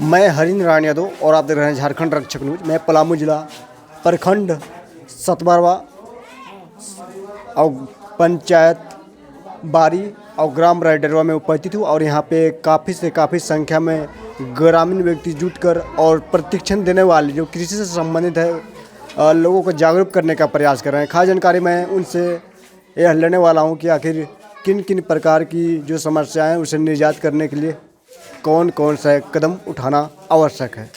मैं हरिंद्र नारायण यादव और आप देख रहे हैं झारखंड रक्षक न्यूज। मैं पलामू जिला प्रखंड सतबरवा और पंचायत बारी और ग्राम रायडरवा में उपस्थित हूँ और यहाँ पे काफ़ी से काफ़ी संख्या में ग्रामीण व्यक्ति जुटकर और प्रशिक्षण देने वाले जो कृषि से संबंधित है लोगों को जागरूक करने का प्रयास कर रहे हैं। खास जानकारी मैं उनसे यह लेने वाला हूँ कि आखिर किन किन प्रकार की जो समस्याएं हैं उसे निजात करने के लिए कौन कौन सा कदम उठाना आवश्यक है।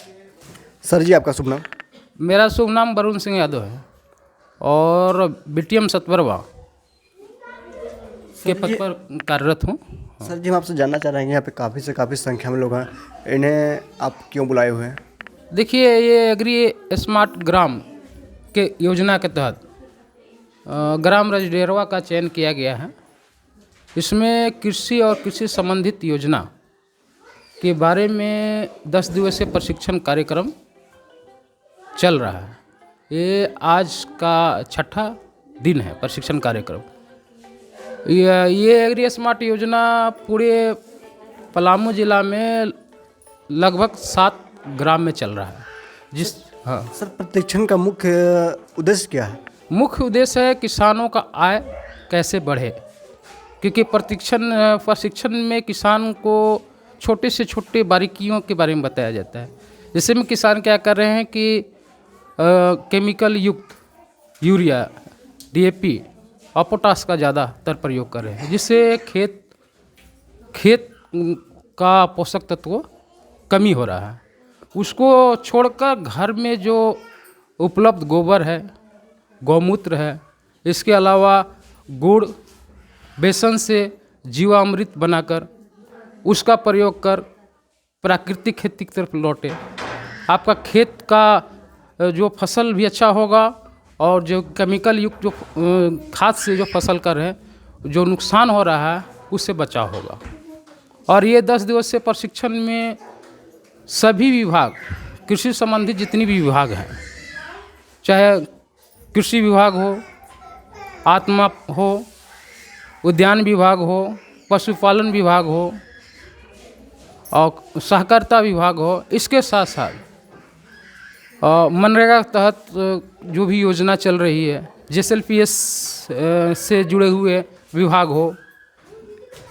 सर जी, आपका शुभ नाम? मेरा शुभ नाम वरुण सिंह यादव है और बीटीएम सतबरवा के पद पर कार्यरत हूँ। सर जी, हम आपसे जानना चाह रहे हैं यहाँ पे काफ़ी से काफ़ी संख्या में लोग हैं, इन्हें आप क्यों बुलाए हुए हैं? देखिए, ये एग्री स्मार्ट ग्राम के योजना के तहत ग्राम रजडेरवा का चयन किया गया है। इसमें कृषि और कृषि संबंधित योजना के बारे में 10 दिवसीय प्रशिक्षण कार्यक्रम चल रहा है। ये आज का 6ठा दिन है प्रशिक्षण कार्यक्रम। ये एग्री स्मार्ट योजना पूरे पलामू जिला में लगभग 7 ग्राम में चल रहा है। हाँ, सर, प्रशिक्षण का मुख्य उद्देश्य क्या है? मुख्य उद्देश्य है किसानों का आय कैसे बढ़े, क्योंकि प्रशिक्षण में किसान को छोटे से छोटे बारीकियों के बारे में बताया जाता है। जैसे में किसान क्या कर रहे हैं कि केमिकल युक्त यूरिया, डीएपी और पोटास का ज़्यादातर प्रयोग कर रहे हैं, जिससे खेत का पोषक तत्व कमी हो रहा है। उसको छोड़कर घर में जो उपलब्ध गोबर है, गौमूत्र है, इसके अलावा गुड़, बेसन से जीवामृत बनाकर उसका प्रयोग कर प्राकृतिक खेती की तरफ लौटे। आपका खेत का जो फसल भी अच्छा होगा और जो केमिकल युक्त जो खाद से जो फसल कर रहे हैं, जो नुकसान हो रहा है उससे बचाव होगा। और ये 10 दिवसीय प्रशिक्षण में सभी विभाग, कृषि संबंधित जितनी भी विभाग हैं, चाहे कृषि विभाग हो, आत्मा हो, उद्यान विभाग हो, पशुपालन विभाग हो और सहकारिता विभाग हो, इसके साथ साथ मनरेगा के तहत जो भी योजना चल रही है, जेएसएलपीएस से जुड़े हुए विभाग हो,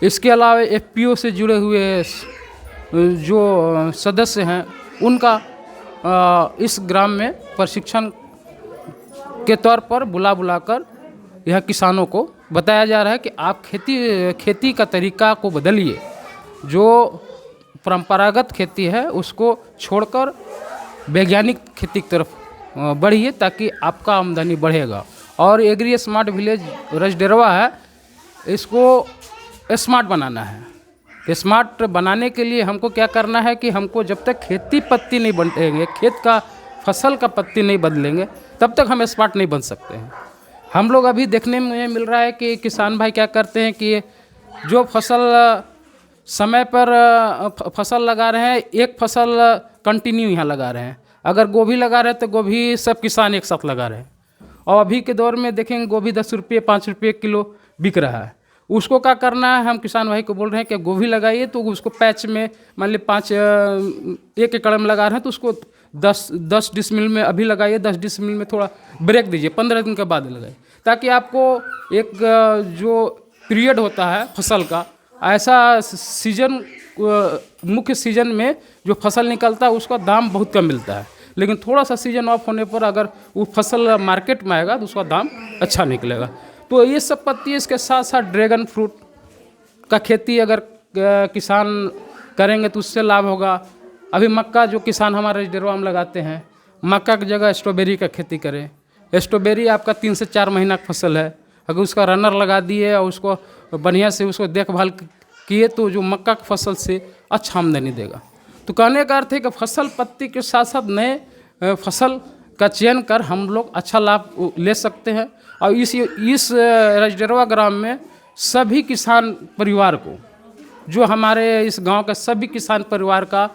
इसके अलावा एफपीओ से जुड़े हुए जो सदस्य हैं, उनका इस ग्राम में प्रशिक्षण के तौर पर बुलाकर यह किसानों को बताया जा रहा है कि आप खेती का तरीका को बदलिए। जो परंपरागत खेती है उसको छोड़कर वैज्ञानिक खेती की तरफ बढ़िए, ताकि आपका आमदनी बढ़ेगा। और एग्री स्मार्ट विलेज रजडेरवा है, इसको स्मार्ट बनाना है। स्मार्ट बनाने के लिए हमको क्या करना है कि हमको जब तक खेती पत्ती नहीं बदलेंगे, खेत का फसल का पत्ती नहीं बदलेंगे, तब तक हम स्मार्ट नहीं बन सकते हैं। हम लोग अभी देखने में मिल रहा है कि किसान भाई क्या करते हैं कि जो फसल समय पर फसल लगा रहे हैं, एक फसल कंटिन्यू यहाँ लगा रहे हैं। अगर गोभी लगा रहे हैं तो गोभी सब किसान एक साथ लगा रहे हैं। और अभी के दौर में देखेंगे गोभी 10 रुपये 5 रुपये किलो बिक रहा है। उसको क्या करना है, हम किसान भाई को बोल रहे हैं कि गोभी लगाइए तो उसको पैच में मान लीजिए 1 एकड़ में लगा रहे हैं तो उसको 10 डिसमिल में अभी लगाइए, 10 डिसमिल में थोड़ा ब्रेक दीजिए, 15 दिन के बाद लगाइए, ताकि आपको एक जो पीरियड होता है फसल का, ऐसा सीजन मुख्य सीजन में जो फसल निकलता है उसका दाम बहुत कम मिलता है, लेकिन थोड़ा सा सीजन ऑफ होने पर अगर वो फसल मार्केट में आएगा तो उसका दाम अच्छा निकलेगा। तो ये सब पत्ती, इसके साथ साथ ड्रैगन फ्रूट का खेती अगर किसान करेंगे तो उससे लाभ होगा। अभी मक्का जो किसान हमारे रजडेरवा में लगाते हैं, मक्का की जगह स्ट्रॉबेरी का खेती करें। स्ट्रॉबेरी आपका 3 से 4 महीना का फसल है, अगर उसका रनर लगा दिए और उसको बढ़िया से उसको देखभाल किए तो जो मक्का की फसल से अच्छा आमदनी देगा। तो कहने का अर्थ है कि फसल पत्ती के साथ साथ नए फसल का चयन कर हम लोग अच्छा लाभ ले सकते हैं। और इस रजडेरवा ग्राम में सभी किसान परिवार को, जो हमारे इस गांव के सभी किसान परिवार का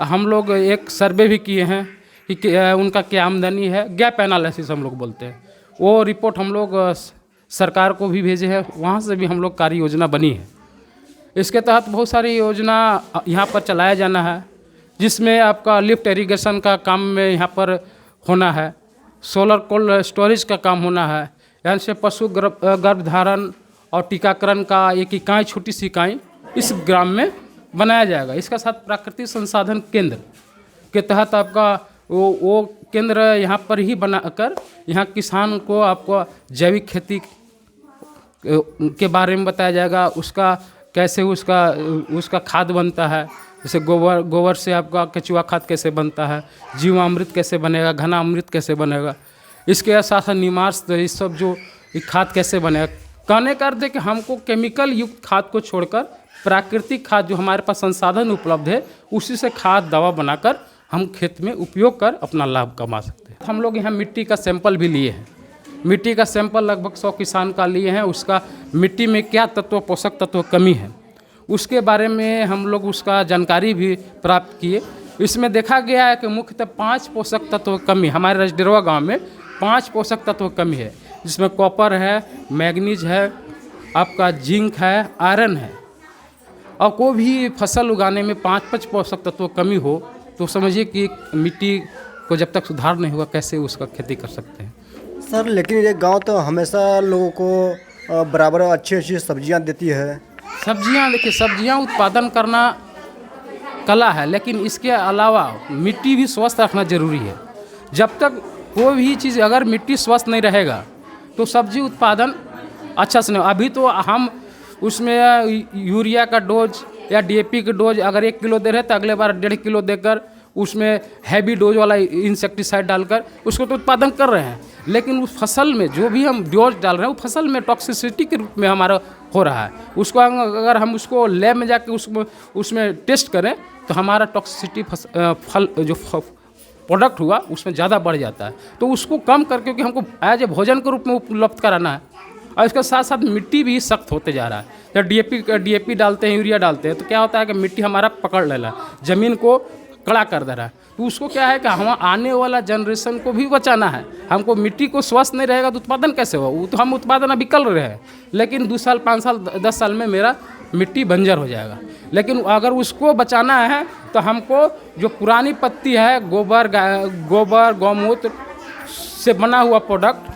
हम लोग एक सर्वे भी किए हैं कि उनका क्या आमदनी है, गैप एनालिसिस हम लोग बोलते हैं। वो रिपोर्ट हम लोग सरकार को भी भेजे हैं, वहाँ से भी हम लोग कार्य योजना बनी है। इसके तहत बहुत सारी योजना यहाँ पर चलाया जाना है, जिसमें आपका लिफ्ट इरिगेशन का काम में यहाँ पर होना है, सोलर कोल्ड स्टोरेज का काम होना है, यहाँ से पशु गर्भधारण और टीकाकरण का एक इकाई, छोटी सी इकाई इस ग्राम में बनाया जाएगा। इसका साथ प्राकृतिक संसाधन केंद्र के तहत आपका वो केंद्र यहाँ पर ही बनाकर यहाँ किसान को आपको जैविक खेती के बारे में बताया जाएगा, उसका कैसे उसका खाद बनता है, जैसे गोबर से आपका केचुआ खाद कैसे बनता है, जीवामृत कैसे बनेगा, घना अमृत कैसे बनेगा, इसके साथ साथ निमास, तो ये सब जो खाद कैसे बनेगा। कहने का अर्थ है कि हमको केमिकल युक्त खाद को छोड़कर प्राकृतिक खाद जो हमारे पास संसाधन उपलब्ध है उसी से खाद दवा बनाकर हम खेत में उपयोग कर अपना लाभ कमा सकते हैं। हम लोग यहाँ मिट्टी का सैंपल भी लिए हैं, मिट्टी का सैंपल लगभग 100 किसान का लिए हैं। उसका मिट्टी में क्या तत्व, पोषक तत्व कमी है उसके बारे में हम लोग उसका जानकारी भी प्राप्त किए। इसमें देखा गया है कि मुख्यतः 5 पोषक तत्व कमी, हमारे रजडेरवा गांव में 5 पोषक तत्व कमी है, जिसमें कॉपर है, मैग्नीज है, आपका जिंक है, आयरन है। और कोई भी फसल उगाने में 5-5 पोषक तत्व कमी हो तो समझिए कि मिट्टी को जब तक सुधार नहीं होगा कैसे उसका खेती कर सकते हैं। सर लेकिन ये गांव तो हमेशा लोगों को बराबर अच्छी सब्जियां देती है। सब्जियां, देखिए सब्जियां उत्पादन करना कला है, लेकिन इसके अलावा मिट्टी भी स्वस्थ रखना जरूरी है। जब तक कोई भी चीज़, अगर मिट्टी स्वस्थ नहीं रहेगा तो सब्जी उत्पादन अच्छा से नहीं। अभी तो हम उसमें यूरिया का डोज या डीएपी का डोज अगर 1 किलो दे रहे तो अगले बार 1.5 किलो देकर उसमें हैवी डोज वाला इंसेक्टिसाइड डालकर उसको तो उत्पादन कर रहे हैं, लेकिन उस फसल में जो भी हम डोज डाल रहे हैं वो फसल में टॉक्सिसिटी के रूप में हमारा हो रहा है। उसको अगर हम उसको लैब में जाकर उसमें टेस्ट करें तो हमारा टॉक्सिसिटी फल जो प्रोडक्ट हुआ उसमें ज़्यादा बढ़ जाता है। तो उसको कम करके, क्योंकि हमको एज ए भोजन के रूप में उपलब्ध कराना है, और इसके साथ साथ मिट्टी भी सख्त होते जा रहा है। जब डीएपी डालते हैं, यूरिया डालते हैं तो क्या होता है कि मिट्टी हमारा पकड़ ले रहा है, ज़मीन को कड़ा कर दे रहा है। तो उसको क्या है कि हम आने वाला जनरेशन को भी बचाना है। हमको मिट्टी को स्वस्थ नहीं रहेगा तो उत्पादन कैसे होगा? वो तो हम उत्पादन अभी कर रहे हैं, लेकिन 2 साल, 5 साल, 10 साल में मेरा मिट्टी बंजर हो जाएगा। लेकिन अगर उसको बचाना है तो हमको जो पुरानी पत्ती है, गोबर गौमूत्र से बना हुआ प्रोडक्ट,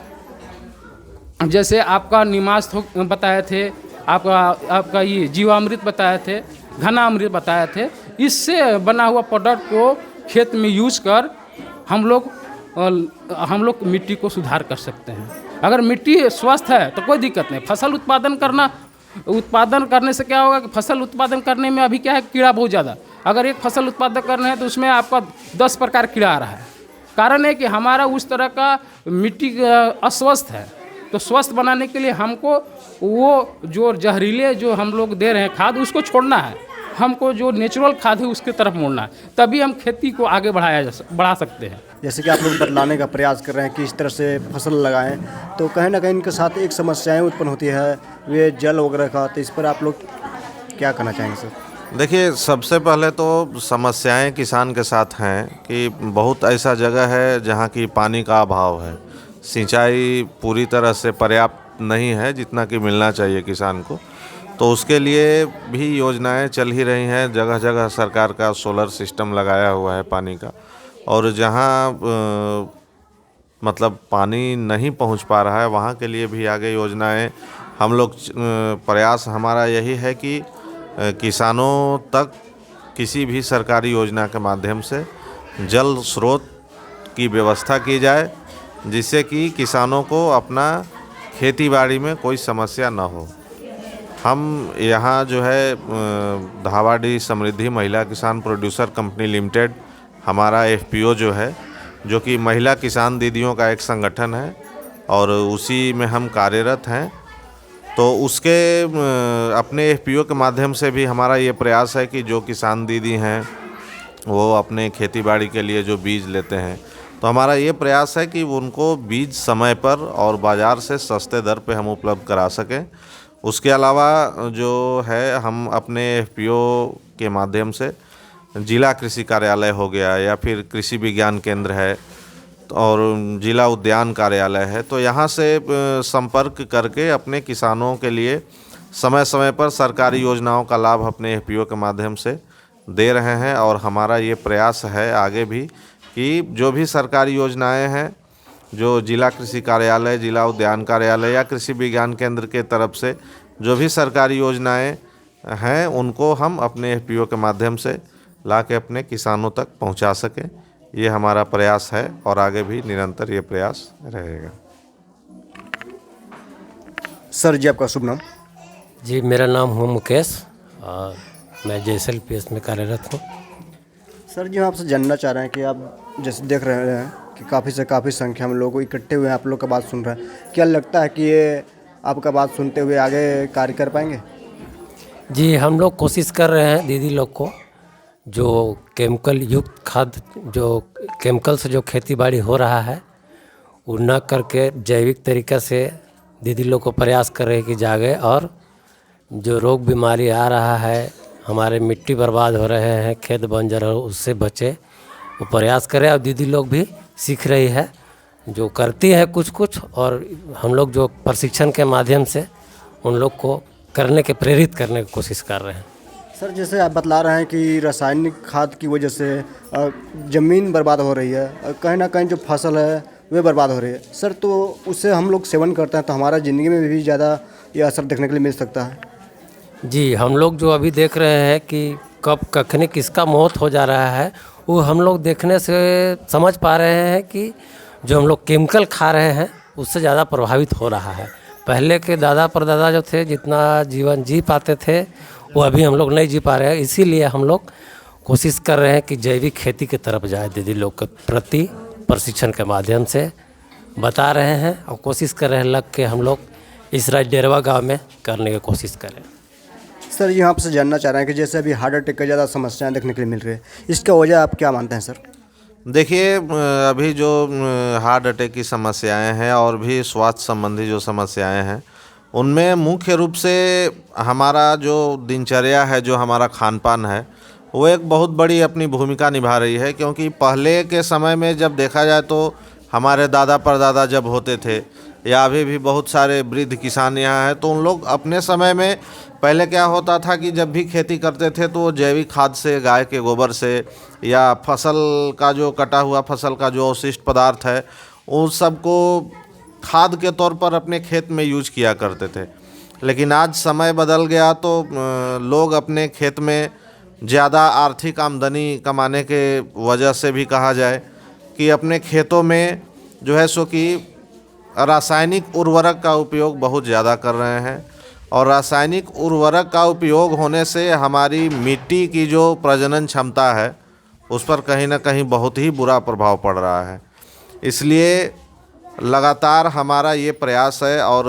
जैसे आपका निमास बताए थे, आपका ये जीवामृत बताए थे, घना अमृत बताए थे, इससे बना हुआ प्रोडक्ट को खेत में यूज कर हम लोग मिट्टी को सुधार कर सकते हैं। अगर मिट्टी स्वस्थ है तो कोई दिक्कत नहीं। फसल उत्पादन करने से क्या होगा कि फसल उत्पादन करने में अभी क्या है, कीड़ा बहुत ज़्यादा। अगर एक फसल उत्पादन करना है तो उसमें आपका 10 प्रकार कीड़ा आ रहा है। कारण है कि हमारा उस तरह का मिट्टी अस्वस्थ है। तो स्वस्थ बनाने के लिए हमको वो जो जहरीले जो हम लोग दे रहे हैं खाद, उसको छोड़ना है। हमको जो नेचुरल खाद है उसकी तरफ मुड़ना है, तभी हम खेती को आगे बढ़ा सकते हैं। जैसे कि आप लोग बदलाने का प्रयास कर रहे हैं कि इस तरह से फसल लगाएं, तो कहीं ना कहीं इनके साथ एक समस्याएं उत्पन्न होती है, वे जल वगैरह का। तो इस पर आप लोग क्या कहना चाहेंगे सर? देखिए, सबसे पहले तो समस्याएं किसान के साथ हैं कि बहुत ऐसा जगह है जहां की पानी का अभाव है, सिंचाई पूरी तरह से पर्याप्त नहीं है जितना कि मिलना चाहिए किसान को। तो उसके लिए भी योजनाएं चल ही रही हैं। जगह जगह सरकार का सोलर सिस्टम लगाया हुआ है पानी का, और जहां मतलब पानी नहीं पहुंच पा रहा है वहां के लिए भी आगे योजनाएं हम लोग प्रयास हमारा यही है कि किसानों तक किसी भी सरकारी योजना के माध्यम से जल स्रोत की व्यवस्था की जाए, जिससे कि किसानों को अपना खेतीबाड़ी में कोई समस्या न हो। हम यहाँ जो है धावाडी समृद्धि महिला किसान प्रोड्यूसर कंपनी लिमिटेड, हमारा एफपीओ जो है, जो कि महिला किसान दीदियों का एक संगठन है और उसी में हम कार्यरत हैं। तो उसके अपने एफपीओ के माध्यम से भी हमारा ये प्रयास है कि जो किसान दीदी हैं वो अपने खेतीबाड़ी के लिए जो बीज लेते हैं, तो हमारा ये प्रयास है कि उनको बीज समय पर और बाज़ार से सस्ते दर पे हम उपलब्ध करा सकें। उसके अलावा जो है हम अपने एफपीओ के माध्यम से जिला कृषि कार्यालय हो गया या फिर कृषि विज्ञान केंद्र है और जिला उद्यान कार्यालय है, तो यहाँ से संपर्क करके अपने किसानों के लिए समय समय पर सरकारी योजनाओं का लाभ अपने एफपीओ के माध्यम से दे रहे हैं। और हमारा ये प्रयास है आगे भी कि जो भी सरकारी योजनाएं हैं, जो जिला कृषि कार्यालय, जिला उद्यान कार्यालय या कृषि विज्ञान केंद्र के तरफ से जो भी सरकारी योजनाएं हैं, उनको हम अपने FPO के माध्यम से ला के अपने किसानों तक पहुंचा सकें। ये हमारा प्रयास है और आगे भी निरंतर ये प्रयास रहेगा। सर जी, आपका शुभ नाम? जी, मेरा नाम है मुकेश और मैं JSLPS में कार्यरत हूँ। सर जी, हम आपसे जानना चाह रहे हैं कि आप जैसे देख रहे हैं कि काफ़ी से काफ़ी संख्या में लोग इकट्ठे हुए हैं, आप लोग का बात सुन रहे हैं। क्या लगता है कि ये आपका बात सुनते हुए आगे कार्य कर पाएंगे? जी, हम लोग कोशिश कर रहे हैं दीदी लोग को, जो केमिकल युक्त खाद, जो केमिकल से जो खेती बाड़ी हो रहा है, वो न करके जैविक तरीक़ा से दीदी लोग को प्रयास कर रहे हैं कि जागे, और जो रोग बीमारी आ रहा है, हमारे मिट्टी बर्बाद हो रहे हैं, खेत बंजर हो, उससे बचे, वो प्रयास करें। और दीदी लोग भी सीख रही है, जो करती है कुछ कुछ, और हम लोग जो प्रशिक्षण के माध्यम से उन लोग को करने के प्रेरित करने की कोशिश कर रहे हैं। सर, जैसे आप बतला रहे हैं कि रासायनिक खाद की वजह से ज़मीन बर्बाद हो रही है, कहीं ना कहीं जो फसल है वे बर्बाद हो रही है। सर, तो उससे हम लोग सेवन करते हैं तो हमारा ज़िंदगी में भी ज़्यादा ये असर देखने के लिए मिल सकता है। जी, हम लोग जो अभी देख रहे हैं कि कब कखनी किसका मौत हो जा रहा है, वो हम लोग देखने से समझ पा रहे हैं कि जो हम लोग केमिकल खा रहे हैं उससे ज़्यादा प्रभावित हो रहा है। पहले के दादा परदादा जो थे, जितना जीवन जी पाते थे, वो अभी हम लोग नहीं जी पा रहे हैं। इसीलिए हम लोग कोशिश कर रहे हैं कि जैविक खेती की तरफ जाए। दीदी लोग के प्रति प्रशिक्षण के माध्यम से बता रहे हैं और कोशिश कर रहे हैं लग के हम लोग इस डेरवा गाँव में करने की कोशिश करें। सर, ये आपसे जानना चाह रहे हैं कि जैसे अभी हार्ट अटैक का ज़्यादा समस्याएं देखने के लिए मिल रही है, इसका वजह आप क्या मानते हैं सर? देखिए, अभी जो हार्ट अटैक की समस्याएं हैं और भी स्वास्थ्य संबंधी जो समस्याएं हैं, उनमें मुख्य रूप से हमारा जो दिनचर्या है, जो हमारा खान पान है, वो एक बहुत बड़ी अपनी भूमिका निभा रही है। क्योंकि पहले के समय में जब देखा जाए तो हमारे दादा परदादा जब होते थे, या अभी भी बहुत सारे वृद्ध किसान यहाँ हैं, तो उन लोग अपने समय में पहले क्या होता था कि जब भी खेती करते थे तो जैविक खाद से, गाय के गोबर से, या फसल का जो कटा हुआ फसल का जो अवशिष्ट पदार्थ है, उन सबको खाद के तौर पर अपने खेत में यूज किया करते थे। लेकिन आज समय बदल गया तो लोग अपने खेत में ज़्यादा आर्थिक आमदनी कमाने के वजह से भी कहा जाए कि अपने खेतों में जो है सो कि रासायनिक उर्वरक का उपयोग बहुत ज़्यादा कर रहे हैं। और रासायनिक उर्वरक का उपयोग होने से हमारी मिट्टी की जो प्रजनन क्षमता है, उस पर कहीं ना कहीं बहुत ही बुरा प्रभाव पड़ रहा है। इसलिए लगातार हमारा ये प्रयास है और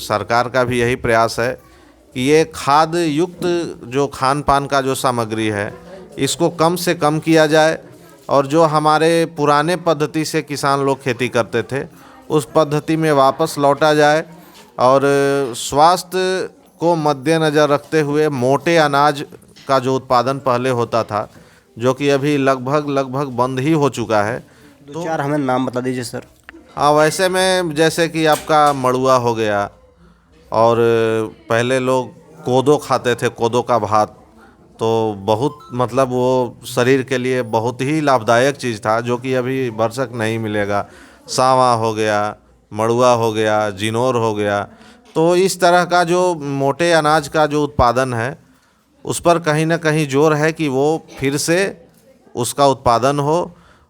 सरकार का भी यही प्रयास है कि ये खाद युक्त जो खान पान का जो सामग्री है, इसको कम से कम किया जाए, और जो हमारे पुराने पद्धति से किसान लोग खेती करते थे, उस पद्धति में वापस लौटा जाए। और स्वास्थ्य को मद्देनज़र रखते हुए मोटे अनाज का जो उत्पादन पहले होता था, जो कि अभी लगभग बंद ही हो चुका है। दो चार हमें नाम बता दीजिए सर। हाँ, वैसे में जैसे कि आपका मड़ुआ हो गया, और पहले लोग कोदो खाते थे, कोदो का भात, तो बहुत मतलब वो शरीर के लिए बहुत ही लाभदायक चीज़ था, जो कि अभी भरसक नहीं मिलेगा। सावा हो गया, मड़ुआ हो गया, जिनोर हो गया। तो इस तरह का जो मोटे अनाज का जो उत्पादन है, उस पर कहीं ना कहीं जोर है कि वो फिर से उसका उत्पादन हो,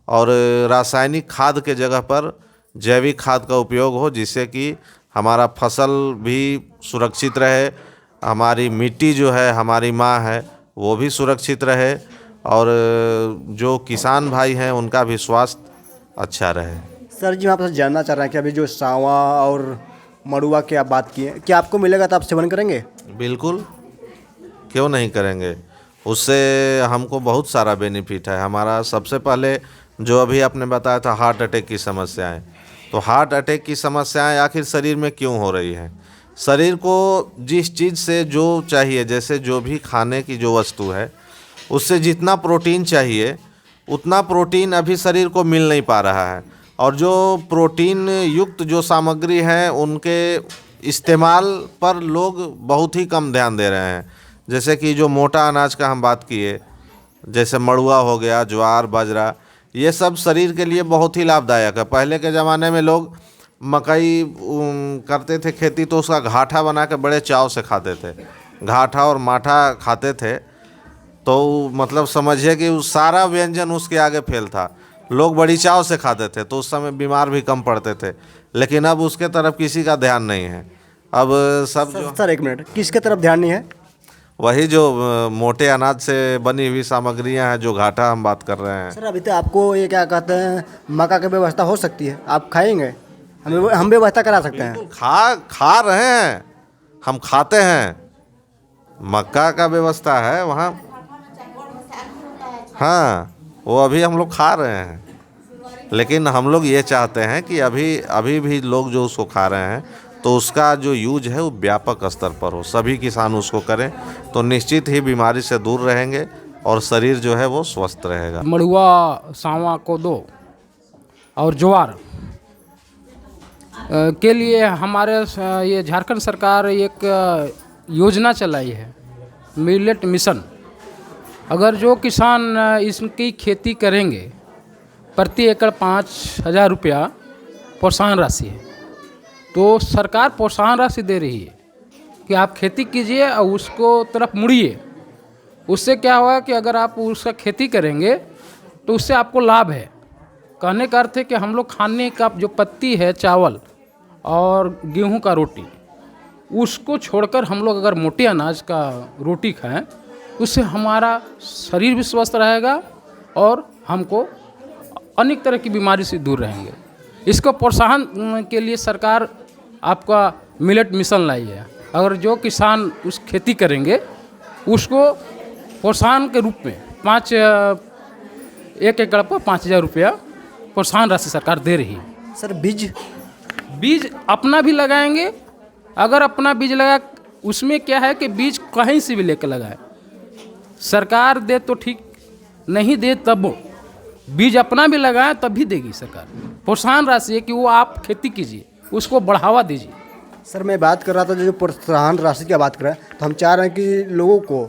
और रासायनिक खाद के जगह पर जैविक खाद का उपयोग हो, जिससे कि हमारा फसल भी सुरक्षित रहे, हमारी मिट्टी जो है, हमारी माँ है, वो भी सुरक्षित रहे, और जो किसान भाई हैं उनका भी स्वास्थ्य अच्छा रहे। सर जी, मैं आपसे जानना चाह रहा हूँ कि अभी जो सावा और मड़ुआ की आप बात किए, क्या आपको मिलेगा तो आप सेवन करेंगे? बिल्कुल, क्यों नहीं करेंगे। उससे हमको बहुत सारा बेनिफिट है। हमारा सबसे पहले जो अभी आपने बताया था हार्ट अटैक की समस्याएं, तो हार्ट अटैक की समस्याएं आखिर शरीर में क्यों हो रही हैं? शरीर को जिस चीज़ से जो चाहिए, जैसे जो भी खाने की जो वस्तु है, उससे जितना प्रोटीन चाहिए उतना प्रोटीन अभी शरीर को मिल नहीं पा रहा है। और जो प्रोटीन युक्त जो सामग्री है, उनके इस्तेमाल पर लोग बहुत ही कम ध्यान दे रहे हैं। जैसे कि जो मोटा अनाज का हम बात किए, जैसे मड़ुआ हो गया, ज्वार, बाजरा, ये सब शरीर के लिए बहुत ही लाभदायक है। पहले के ज़माने में लोग मकई करते थे खेती, तो उसका घाटा बना के बड़े चाव से खाते थे। घाटा और माठा खाते थे तो मतलब समझिए कि उस सारा व्यंजन उसके आगे फेल था। लोग बड़ी चाव से खाते थे, तो उस समय बीमार भी कम पड़ते थे। लेकिन अब उसके तरफ किसी का ध्यान नहीं है। अब सब जो सर एक मिनट, किसके तरफ ध्यान नहीं है? वही जो मोटे अनाज से बनी हुई सामग्रियां हैं, जो घाटा हम बात कर रहे हैं। सर अभी तो आपको ये क्या कहते हैं, मक्का की व्यवस्था हो सकती है, आप खाएंगे? हम व्यवस्था करा सकते हैं। खा रहे हैं, हम खाते हैं। मक्का का व्यवस्था है वहाँ, हाँ, वो अभी हम लोग खा रहे हैं। लेकिन हम लोग ये चाहते हैं कि अभी भी लोग जो उसको खा रहे हैं, तो उसका जो यूज है वो व्यापक स्तर पर हो, सभी किसान उसको करें, तो निश्चित ही बीमारी से दूर रहेंगे और शरीर जो है वो स्वस्थ रहेगा। मड़ुआ, सांवा, कोदो और ज्वार के लिए हमारे ये झारखंड सरकार एक योजना चलाई है, मिलेट मिशन। अगर जो किसान इसकी खेती करेंगे, प्रति एकड़ 5,000 रुपया प्रोत्साहन राशि है। तो सरकार प्रोत्साहन राशि दे रही है कि आप खेती कीजिए और उसको तरफ मुड़िए। उससे क्या होगा कि अगर आप उसका खेती करेंगे तो उससे आपको लाभ है। कहने का अर्थ है कि हम लोग खाने का जो पत्ती है, चावल और गेहूं का रोटी, उसको छोड़कर हम लोग अगर मोटे अनाज का रोटी खाएं, उससे हमारा शरीर भी स्वस्थ रहेगा और हमको अनेक तरह की बीमारी से दूर रहेंगे। इसको प्रोत्साहन के लिए सरकार आपका मिलेट मिशन लाई है। अगर जो किसान उस खेती करेंगे, उसको प्रोत्साहन के रूप में एक एकड़ पर 5,000 रुपया प्रोत्साहन राशि सरकार दे रही है। सर बीज अपना भी लगाएंगे। अगर अपना बीज लगा, उसमें क्या है कि बीज कहीं से भी लेकर लगाए, सरकार दे तो ठीक, नहीं दे तब बीज अपना भी लगाएं तब भी देगी सरकार। प्रोत्साहन राशि है कि वो आप खेती कीजिए, उसको बढ़ावा दीजिए। सर मैं बात कर रहा था जो प्रोत्साहन राशि की बात कर रहे हैं, तो हम चाह रहे हैं कि लोगों को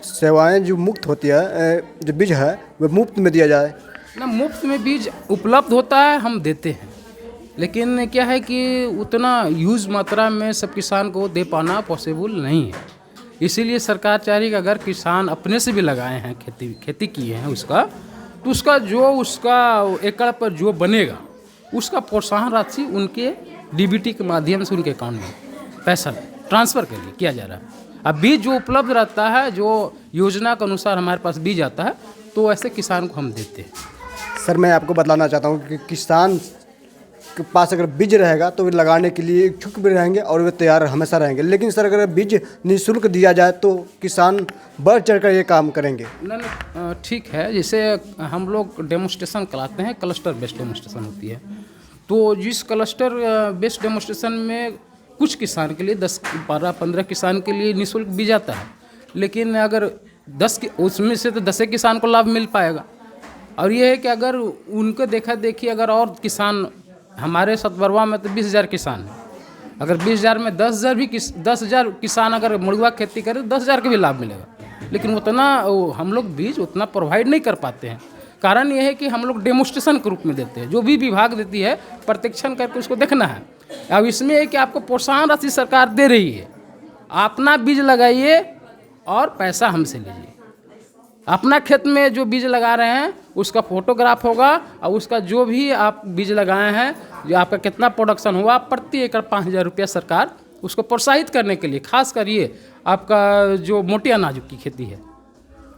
सेवाएं जो मुफ्त होती है, जो बीज है वो मुफ्त में दिया जाए। ना, मुफ्त में बीज उपलब्ध होता है, हम देते हैं, लेकिन क्या है कि उतना यूज़ मात्रा में सब किसान को दे पाना पॉसिबल नहीं है। इसीलिए सरकार चाह रही है कि अगर किसान अपने से भी लगाए हैं, खेती किए हैं उसका, तो उसका एकड़ पर जो बनेगा, उसका प्रोत्साहन राशि उनके डीबीटी के माध्यम से उनके अकाउंट में पैसा ट्रांसफ़र के लिए किया जा रहा है। अब बीज जो उपलब्ध रहता है, जो योजना के अनुसार हमारे पास बीज आता है, तो ऐसे किसान को हम देते हैं। सर मैं आपको बतलाना चाहता हूँ कि किसान के पास अगर बीज रहेगा तो वे लगाने के लिए इच्छुक भी रहेंगे और वे तैयार हमेशा रहेंगे। लेकिन सर अगर बीज निःशुल्क दिया जाए तो किसान बढ़ चढ़कर ये काम करेंगे। नहीं, ठीक है। जैसे हम लोग डेमोन्स्ट्रेशन कराते हैं, क्लस्टर बेस्ड डेमोन्स्ट्रेशन होती है, तो जिस क्लस्टर बेस्ड डेमोन्स्ट्रेशन में कुछ किसान के लिए 10, 12, 15 किसान के लिए निःशुल्क बीज आता है। लेकिन अगर 10 उसमें से तो 10 किसान को लाभ मिल पाएगा। और ये है कि अगर उनको देखा देखी अगर और किसान, हमारे सतबरवा में तो 20,000 किसान हैं, अगर 20,000 में 10,000 किसान अगर मुर्गा खेती करें तो 10,000 का भी लाभ मिलेगा। लेकिन उतना हम लोग बीज उतना प्रोवाइड नहीं कर पाते हैं। कारण ये है कि हम लोग डेमोन्स्ट्रेशन के रूप में देते हैं, जो भी विभाग देती है प्रत्यक्षण करके उसको देखना है। अब इसमें है कि आपको प्रोत्साहन राशि सरकार दे रही है, अपना बीज लगाइए और पैसा हमसे लीजिए। अपना खेत में जो बीज लगा रहे हैं उसका फोटोग्राफ होगा और उसका जो भी आप बीज लगाए हैं, जो आपका कितना प्रोडक्शन हुआ, प्रति एकड़ 5,000 रुपया सरकार उसको प्रोत्साहित करने के लिए, खास कर ये आपका जो मोटे अनाज की खेती है,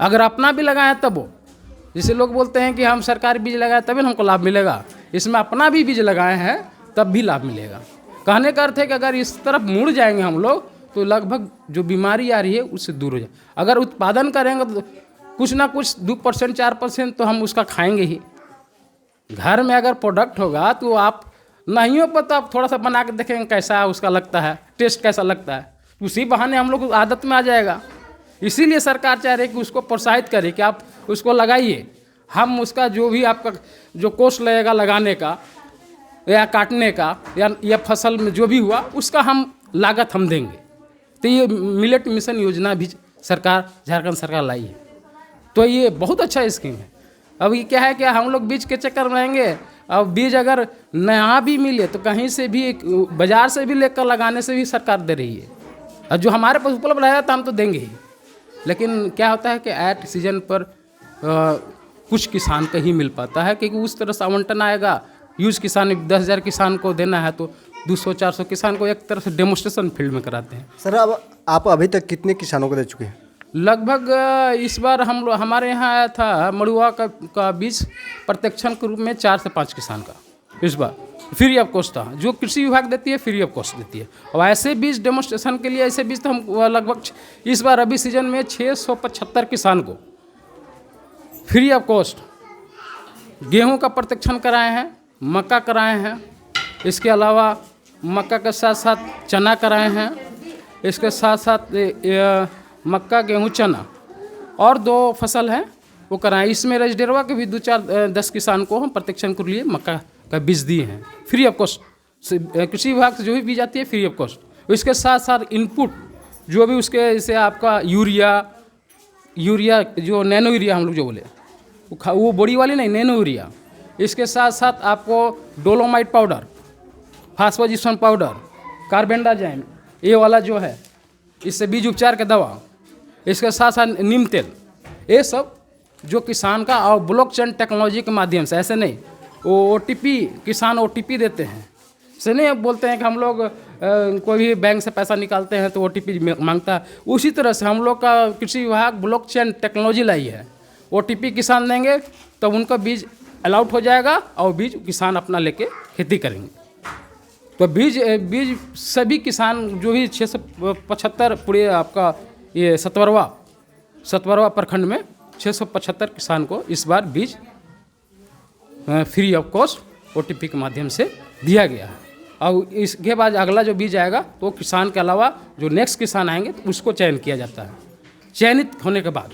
अगर अपना भी लगाएं तब वो, जैसे लोग बोलते हैं कि हम सरकारी बीज लगाए तभी हमको लाभ मिलेगा, इसमें अपना भी बीज लगाए हैं तब भी लाभ मिलेगा। कहने का अर्थ है कि अगर इस तरफ मुड़ जाएंगे हम लोग तो लगभग जो बीमारी आ रही है उससे दूर हो जाए। अगर उत्पादन करेंगे तो कुछ ना कुछ 2%, 4% तो हम उसका खाएंगे ही। घर में अगर प्रोडक्ट होगा तो आप नहीं हो पता, आप थोड़ा सा बना के देखेंगे कैसा उसका लगता है, टेस्ट कैसा लगता है, उसी बहाने हम लोग आदत में आ जाएगा। इसीलिए सरकार चाह रही है कि उसको प्रोत्साहित करे कि आप उसको लगाइए। हम उसका जो भी आपका जो कॉस्ट लगेगा लगाने का या काटने का या फसल में जो भी हुआ उसका हम लागत हम देंगे। तो ये मिलेट मिशन योजना भी सरकार, झारखंड सरकार लाई है। तो ये बहुत अच्छा स्कीम है। अब ये क्या है कि हम लोग बीज के चक्कर में रहेंगे। अब बीज अगर नया भी मिले तो कहीं से भी बाजार से भी लेकर लगाने से भी सरकार दे रही है, और जो हमारे पास उपलब्ध रहेगा तो हम तो देंगे ही। लेकिन क्या होता है कि एट सीजन पर कुछ किसान का ही मिल पाता है, क्योंकि उस तरह से आवंटन आएगा। यूज किसान 10,000 किसान को देना है तो 200-400 किसान को एक तरह से डेमोस्ट्रेशन फील्ड में कराते हैं। सर अब आप अभी तक कितने किसानों को दे चुके हैं? लगभग इस बार हमारे यहाँ आया था मड़ुआ का बीज प्रत्यक्षण के रूप में 4 से 5 किसान का इस बार फ्री ऑफ कॉस्ट था, जो कृषि विभाग देती है फ्री ऑफ कॉस्ट देती है। और ऐसे बीज डेमोस्ट्रेशन के लिए ऐसे बीज तो हम लगभग इस बार रबी सीजन में 675 किसान को फ्री ऑफ कॉस्ट गेहूं का प्रत्यक्षण कराए हैं, मक्का कराए हैं, इसके अलावा मक्का के साथ साथ चना कराए हैं, इसके साथ साथ मक्का गेहूं चना और 2 फसल हैं वो कराएं। इसमें रजडेरवा के भी 2-4-10 किसान को हम प्रत्यक्षण के लिए मक्का का बीज दिए हैं फ्री ऑफ कॉस्ट। कृषि विभाग से जो भी बीज आती है फ्री ऑफ कॉस्ट। इसके साथ साथ इनपुट जो भी उसके जैसे आपका यूरिया जो नैनो यूरिया हम लोग जो बोले वो बड़ी वाली नहीं, नैनो यूरिया। इसके साथ साथ आपको डोलोमाइट पाउडर, फास्फोजिप्सम पाउडर, कार्बेंडाजाइम ये वाला जो है, इससे बीज उपचार का दवा, इसके साथ साथ नीम तेल, ये सब जो किसान का और ब्लॉकचेन टेक्नोलॉजी के माध्यम से, ऐसे नहीं वो OTP किसान OTP देते हैं, से नहीं अब बोलते हैं कि हम लोग कोई भी बैंक से पैसा निकालते हैं तो OTP मांगता है। उसी तरह से हम लोग का कृषि विभाग ब्लॉकचेन टेक्नोलॉजी लाई है। OTP किसान देंगे तो उनका बीज अलाउट हो जाएगा और बीज किसान अपना लेके खेती करेंगे। तो बीज सभी किसान जो भी 675 पूरे आपका ये सतवरवा प्रखंड में 675 किसान को इस बार बीज फ्री ऑफ कॉस्ट OTP के माध्यम से दिया गया है। और इसके बाद अगला जो बीज आएगा तो किसान के अलावा जो नेक्स्ट किसान आएंगे तो उसको चयन किया जाता है। चयनित होने के बाद